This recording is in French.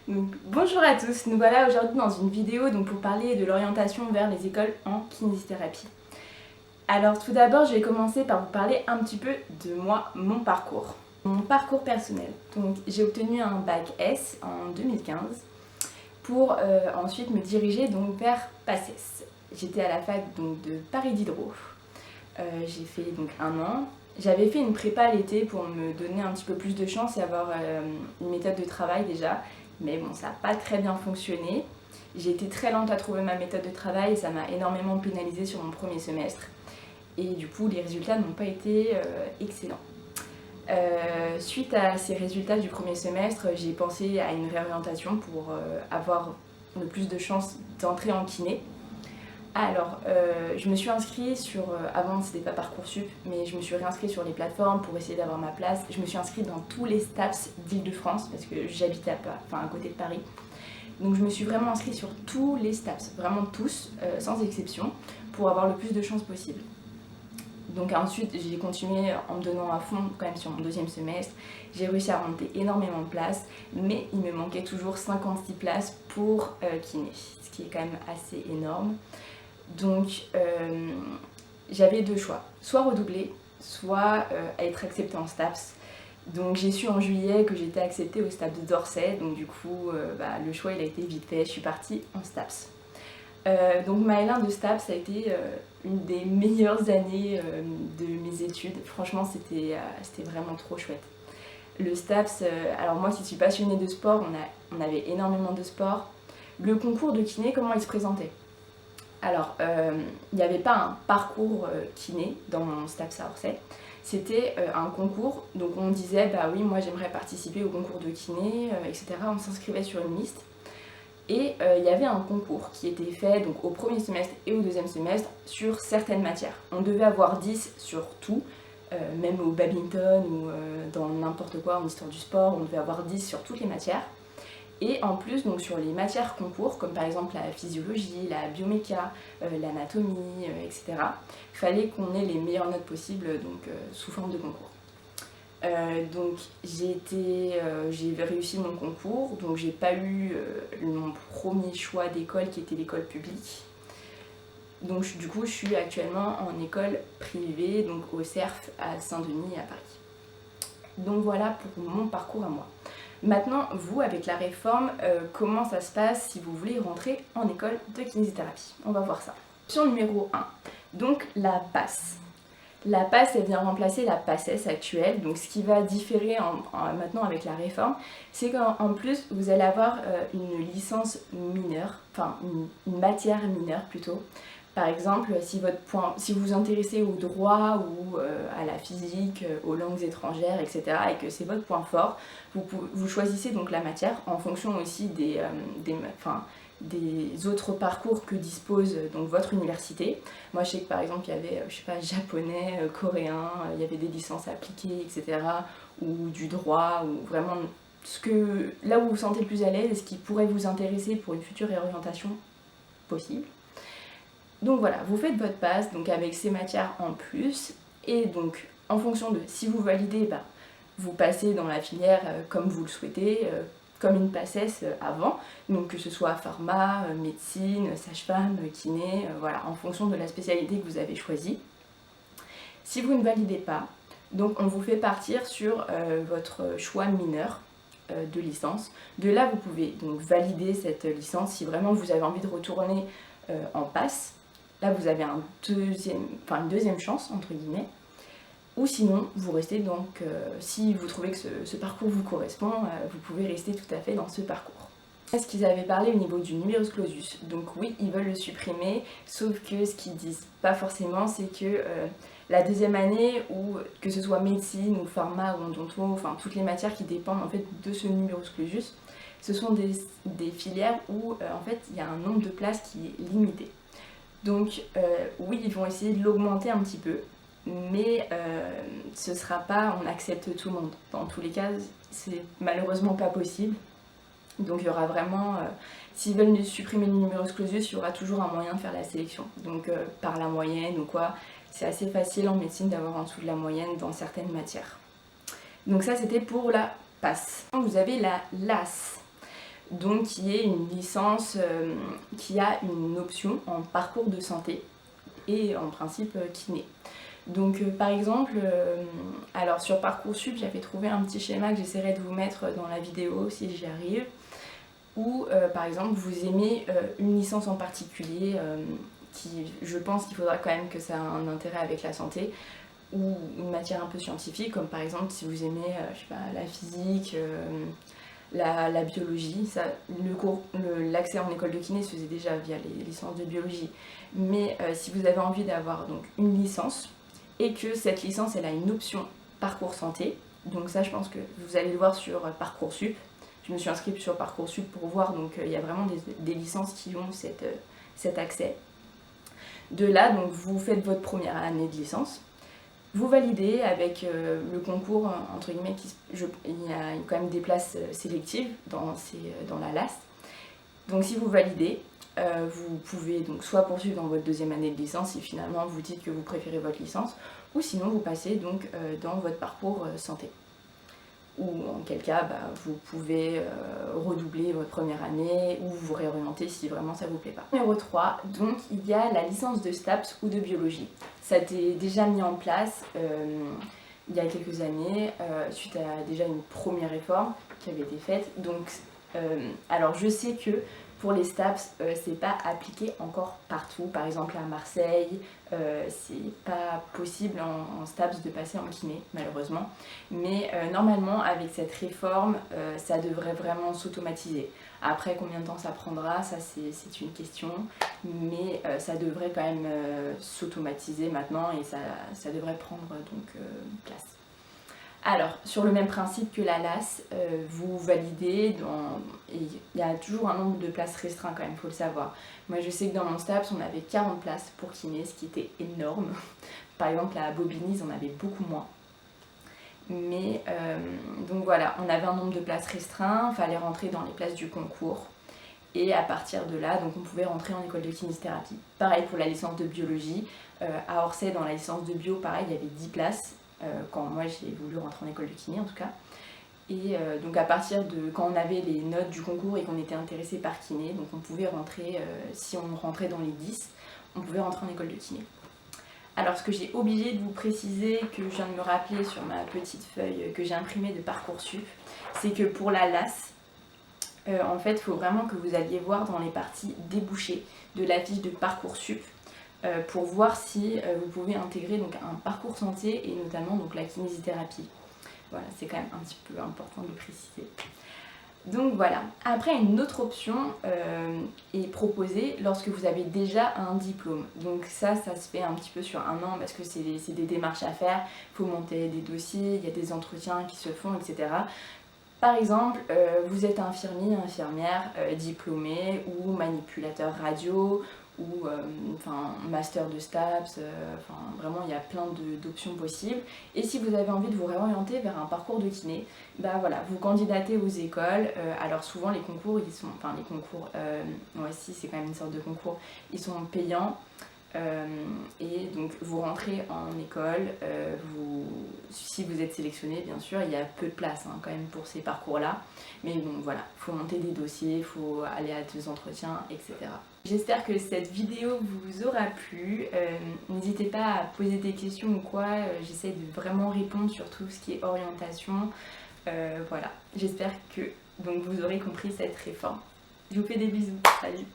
Donc, bonjour à tous, nous voilà aujourd'hui dans une vidéo pour parler de l'orientation vers les écoles en kinésithérapie. Alors tout d'abord, je vais commencer par vous parler un petit peu de moi, mon parcours personnel. Donc j'ai obtenu un bac S en 2015 pour ensuite me diriger vers PACES. J'étais à la fac de Paris Diderot. J'ai fait un an. J'avais fait une prépa l'été pour me donner un petit peu plus de chance et avoir une méthode de travail déjà. Mais bon, ça n'a pas très bien fonctionné. J'ai été très lente à trouver ma méthode de travail et ça m'a énormément pénalisée sur mon premier semestre. Et du coup, les résultats n'ont pas été excellents. Suite à ces résultats du premier semestre, j'ai pensé à une réorientation pour avoir le plus de chances d'entrer en kiné. Alors, je me suis inscrite sur, avant c'était pas Parcoursup, mais je me suis réinscrite sur les plateformes pour essayer d'avoir ma place. Je me suis inscrite dans tous les STAPS d'Île-de-France parce que j'habite à côté de Paris. Donc je me suis vraiment inscrite sur tous les STAPS, vraiment tous, sans exception, pour avoir le plus de chances possible. Donc ensuite j'ai continué en me donnant à fond quand même sur mon deuxième semestre. J'ai réussi à monter énormément de places, mais il me manquait toujours 56 places pour kiné, ce qui est quand même assez énorme. Donc j'avais deux choix, soit redoubler, soit être acceptée en STAPS. Donc j'ai su en juillet que j'étais acceptée au STAPS de Dorset, donc du coup le choix il a été vite fait, je suis partie en STAPS. Donc ma L1 de STAPS a été une des meilleures années de mes études, franchement c'était vraiment trop chouette. Le STAPS, alors moi qui suis passionnée de sport, on avait énormément de sport. Le concours de kiné, comment il se présentait? Alors, il n'y avait pas un parcours kiné dans mon STAPS à Orsay, c'était un concours, donc on disait bah oui moi j'aimerais participer au concours de kiné, etc. On s'inscrivait sur une liste et il y avait un concours qui était fait donc, au premier semestre et au deuxième semestre sur certaines matières. On devait avoir 10 sur tout, même au badminton ou dans n'importe quoi en histoire du sport, on devait avoir 10 sur toutes les matières. Et en plus, donc, sur les matières concours, comme par exemple la physiologie, la bioméca, l'anatomie, etc., il fallait qu'on ait les meilleures notes possibles sous forme de concours. Donc j'ai réussi mon concours, donc j'ai pas eu mon premier choix d'école qui était l'école publique. Donc du coup je suis actuellement en école privée, donc au CERF à Saint-Denis à Paris. Donc voilà pour mon parcours à moi. Maintenant, vous, avec la réforme, comment ça se passe si vous voulez rentrer en école de kinésithérapie? On va voir ça. Option numéro 1, donc la PASS. La PASS, elle vient remplacer la PACES actuelle, donc ce qui va différer maintenant avec la réforme, c'est qu'en plus, vous allez avoir une licence mineure, enfin une matière mineure plutôt. Par exemple, si vous vous intéressez au droit ou à la physique, aux langues étrangères, etc., et que c'est votre point fort, vous choisissez donc la matière en fonction aussi des autres parcours que dispose donc votre université. Moi je sais que par exemple il y avait, je sais pas, japonais, coréen, il y avait des licences appliquées, etc., ou du droit, ou vraiment là où vous vous sentez le plus à l'aise et ce qui pourrait vous intéresser pour une future réorientation possible. Donc voilà, vous faites votre passe donc avec ces matières en plus, et donc en fonction de si vous validez, vous passez dans la filière comme vous le souhaitez, comme une PACES avant, donc que ce soit pharma, médecine, sage-femme, kiné, voilà, en fonction de la spécialité que vous avez choisie. Si vous ne validez pas, donc on vous fait partir sur votre choix mineur de licence. De là, vous pouvez donc valider cette licence si vraiment vous avez envie de retourner en PASS. Là, vous avez une deuxième chance, entre guillemets. Ou sinon, vous restez donc, si vous trouvez que ce parcours vous correspond, vous pouvez rester tout à fait dans ce parcours. Est-ce qu'ils avaient parlé au niveau du numerus clausus? Donc oui, ils veulent le supprimer, sauf que ce qu'ils disent pas forcément, c'est que la deuxième année, ou que ce soit médecine ou pharma ou odonto, enfin toutes les matières qui dépendent en fait de ce numerus clausus, ce sont des filières où en fait il y a un nombre de places qui est limité. Donc oui, ils vont essayer de l'augmenter un petit peu, mais ce sera pas, on accepte tout le monde. Dans tous les cas, c'est malheureusement pas possible. Donc il y aura vraiment, s'ils veulent supprimer le numerus clausus, il y aura toujours un moyen de faire la sélection. Donc par la moyenne ou quoi, c'est assez facile en médecine d'avoir en dessous de la moyenne dans certaines matières. Donc ça c'était pour la PASS. Vous avez la LAS. donc qui est une licence qui a une option en parcours de santé et en principe kiné. Donc par exemple, alors sur Parcoursup, j'avais trouvé un petit schéma que j'essaierai de vous mettre dans la vidéo si j'y arrive, où par exemple vous aimez une licence en particulier qui, je pense qu'il faudra quand même que ça ait un intérêt avec la santé, ou une matière un peu scientifique, comme par exemple si vous aimez je sais pas, la physique, la biologie. Ça, l'accès en école de kiné se faisait déjà via les licences de biologie, mais si vous avez envie d'avoir donc une licence et que cette licence elle a une option parcours santé, donc ça je pense que vous allez le voir sur Parcoursup. Je me suis inscrite sur Parcoursup pour voir, donc il y a vraiment des licences qui ont cet accès. De là, donc vous faites votre première année de licence, vous validez avec le concours, entre guillemets, il y a quand même des places sélectives dans la LAS. Donc si vous validez, vous pouvez donc soit poursuivre dans votre deuxième année de licence si finalement vous dites que vous préférez votre licence, ou sinon vous passez donc dans votre parcours santé. Ou en quel cas vous pouvez redoubler votre première année ou vous réorienter si vraiment ça vous plaît pas. Numéro 3, donc il y a la licence de STAPS ou de biologie. Ça a été déjà mis en place il y a quelques années suite à déjà une première réforme qui avait été faite. Donc alors je sais que pour les STAPS, c'est pas appliqué encore partout. Par exemple à Marseille, c'est pas possible en STAPS de passer en kiné, malheureusement. Mais normalement, avec cette réforme, ça devrait vraiment s'automatiser. Après, combien de temps ça prendra, ça c'est une question. Mais ça devrait quand même s'automatiser maintenant et ça devrait prendre donc place. Alors, sur le même principe que la LAS, vous validez, il y a toujours un nombre de places restreint quand même, il faut le savoir. Moi je sais que dans mon STAPS, on avait 40 places pour kiné, ce qui était énorme. Par exemple, à Bobigny, on avait beaucoup moins. Mais, donc voilà, on avait un nombre de places restreint, il fallait rentrer dans les places du concours. Et à partir de là, donc on pouvait rentrer en école de kinésithérapie. Pareil pour la licence de biologie. À Orsay, dans la licence de bio, pareil, il y avait 10 places. Quand moi j'ai voulu rentrer en école de kiné en tout cas. Et donc à partir de quand on avait les notes du concours et qu'on était intéressé par kiné, donc on pouvait rentrer, si on rentrait dans les 10, on pouvait rentrer en école de kiné. Alors ce que j'ai obligé de vous préciser, que je viens de me rappeler sur ma petite feuille que j'ai imprimée de Parcoursup, c'est que pour la LAS, en fait il faut vraiment que vous alliez voir dans les parties débouchées de la fiche de Parcoursup, pour voir si vous pouvez intégrer donc un parcours santé et notamment donc la kinésithérapie. Voilà, c'est quand même un petit peu important de le préciser. Donc voilà. Après, une autre option est proposée lorsque vous avez déjà un diplôme. Donc ça se fait un petit peu sur un an parce que c'est des démarches à faire. Il faut monter des dossiers, il y a des entretiens qui se font, etc. Par exemple, vous êtes infirmier, infirmière, diplômé ou manipulateur radio ou master de STAPS, vraiment il y a plein d'options possibles. Et si vous avez envie de vous réorienter vers un parcours de kiné, voilà, vous candidatez aux écoles. Alors souvent les concours, ouais, si c'est quand même une sorte de concours, ils sont payants. Et donc vous rentrez en école, si vous êtes sélectionné bien sûr, il y a peu de place quand même pour ces parcours là, mais bon voilà, il faut monter des dossiers, il faut aller à des entretiens, etc. J'espère que cette vidéo vous aura plu, n'hésitez pas à poser des questions ou quoi, j'essaie de vraiment répondre sur tout ce qui est orientation, voilà, j'espère que donc, vous aurez compris cette réforme. Je vous fais des bisous, salut!